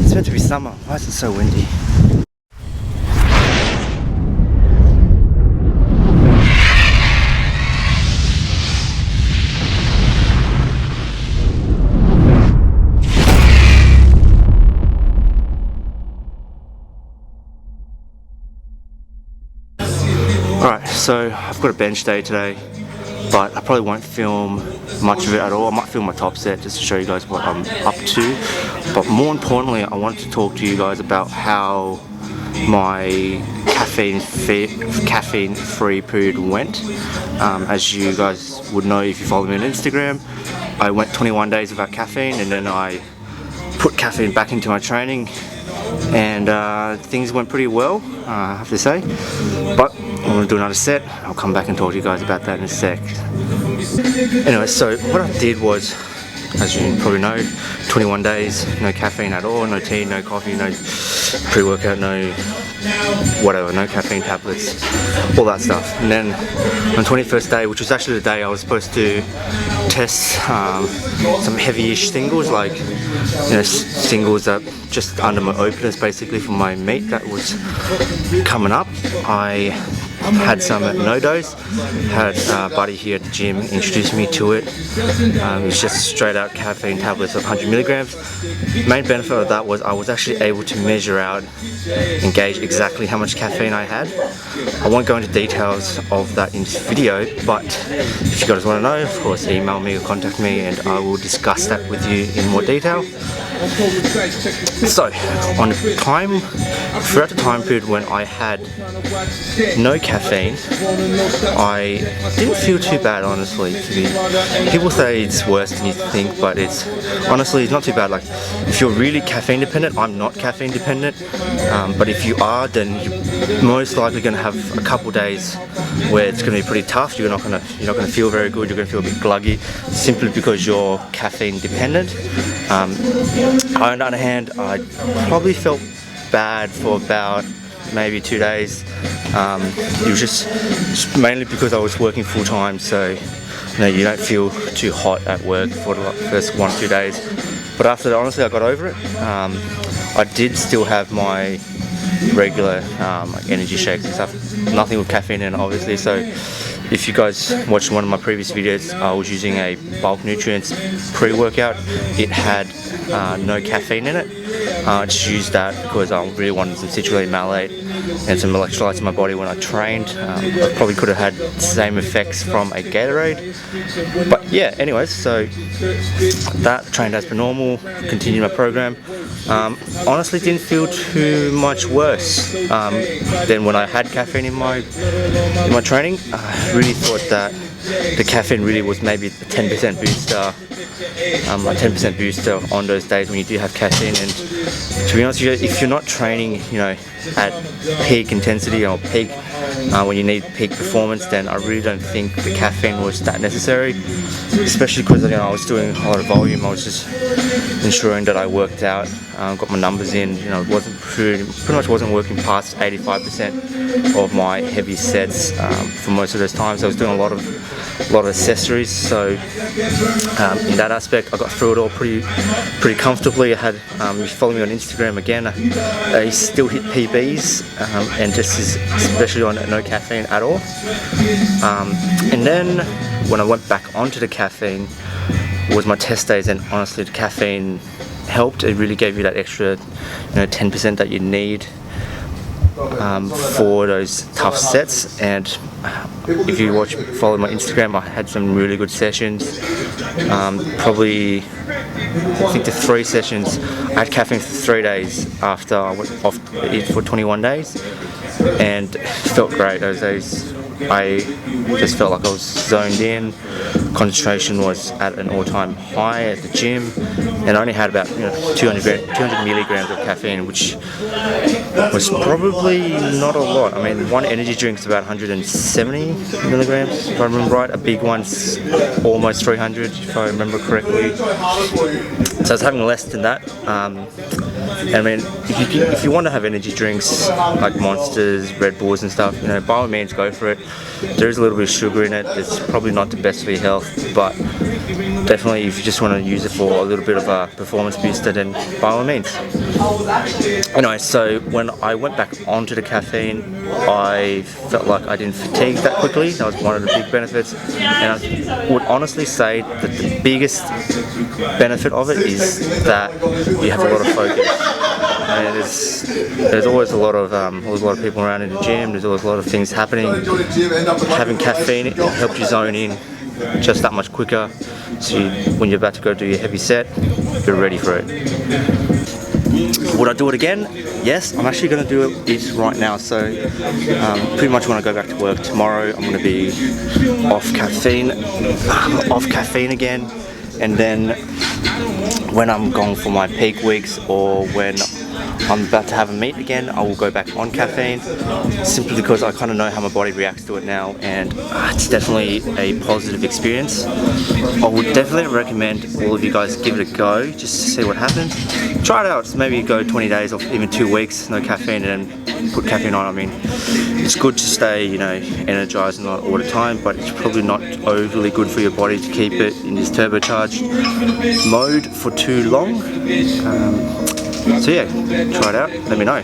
It's meant to be summer. Why is it so windy? Alright, so I've got a bench day today, but I probably won't film much of it at all. I might film my top set just to show you guys what I'm up to. But more importantly, I wanted to talk to you guys about how my caffeine-free period went. As you guys would know if you follow me on Instagram, I went 21 days without caffeine, and then I put caffeine back into my training, and things went pretty well, I have to say. But I'm going to do another set. I'll come back and talk to you guys about that in a sec. Anyway, so what I did was, as you probably know, 21 days, no caffeine at all, no tea, no coffee, no pre-workout, no whatever, no caffeine tablets, all that stuff. And then on 21st day, which was actually the day I was supposed to test some heavy-ish singles, like singles that just under my openers basically for my meet that was coming up. I had some at No Dose, had a buddy here at the gym introduce me to it. It was just straight out caffeine tablets of 100 milligrams. Main benefit of that was I was actually able to measure out and gauge exactly how much caffeine I had. I won't go into details of that in this video, but if you guys want to know, of course email me or contact me and I will discuss that with you in more detail. So, on time, throughout the time period when I had no caffeine, I didn't feel too bad, honestly. People say it's worse than you think, but it's not too bad. Like, if you're really caffeine dependent, I'm not caffeine dependent, but if you are, then you're most likely going to have a couple days where it's going to be pretty tough. You're not going to feel very good. You're going to feel a bit gluggy, simply because you're caffeine dependent. On the other hand, I probably felt bad for about maybe 2 days. It was just mainly because I was working full time, so you don't feel too hot at work for the first 1 or 2 days. But after that, honestly, I got over it. I did still have my regular like energy shakes and stuff, nothing with caffeine in it, obviously. So if you guys watched one of my previous videos, I was using a Bulk Nutrients pre-workout. It had no caffeine in it. I just used that because I really wanted some citrulline malate and some electrolytes in my body when I trained. I probably could have had the same effects from a Gatorade. But yeah, anyways, so that, trained as per normal, continued my program. Honestly, didn't feel too much worse than when I had caffeine in my training. I really thought that the caffeine really was maybe a 10% booster. A 10% booster on those days when you do have caffeine. And to be honest with you, if you're not training, at peak intensity or peak when you need peak performance, then I really don't think the caffeine was that necessary. Especially because I was doing a lot of volume. I was just ensuring that I worked out, got my numbers in. Wasn't pretty much wasn't working past 85% of my heavy sets for most of those times. I was doing a lot of accessories, so in that aspect I got through it all pretty comfortably. I had, if you follow me on Instagram again, I still hit PBs, and just especially on no caffeine at all. And then when I went back onto the caffeine was my test days, and honestly the caffeine helped. It really gave you that extra 10% that you need for those tough sets. And if you follow my Instagram, I had some really good sessions. Probably, I think the 3 sessions, I had caffeine for 3 days after I went off it for 21 days, and it felt great those days. I just felt like I was zoned in. Concentration was at an all-time high at the gym, and I only had about 200 milligrams of caffeine, which was probably not a lot. I mean, one energy drink is about 170 milligrams, if I remember right. A big one's almost 300, if I remember correctly. So I was having less than that. I mean, if you want to have energy drinks like Monsters, Red Bulls and stuff, by all means go for it. There is a little bit of sugar in it. It's probably not the best for your health, but definitely, if you just want to use it for a little bit of a performance booster, then by all means. Anyway, so when I went back onto the caffeine, I felt like I didn't fatigue that quickly. That was one of the big benefits, and I would honestly say that the biggest benefit of it is that you have a lot of focus. And there's always a lot of people around in the gym. There's always a lot of things happening. Having caffeine, it helps you zone in just that much quicker. So when you're about to go do your heavy set, you're ready for it. Would I do it again? Yes, I'm actually going to do it right now. So pretty much when I go back to work tomorrow, I'm going to be off caffeine again, and then when I'm going for my peak weeks or when I'm about to have a meet again, I will go back on caffeine, simply because I kind of know how my body reacts to it now, and it's definitely a positive experience. I would definitely recommend all of you guys give it a go, just to see what happens. Try it out, maybe go 20 days or even 2 weeks, no caffeine, and then put caffeine on. I mean, it's good to stay, energized and all the time, but it's probably not overly good for your body to keep it in this turbocharged mode for too long. So yeah, try it out, let me know.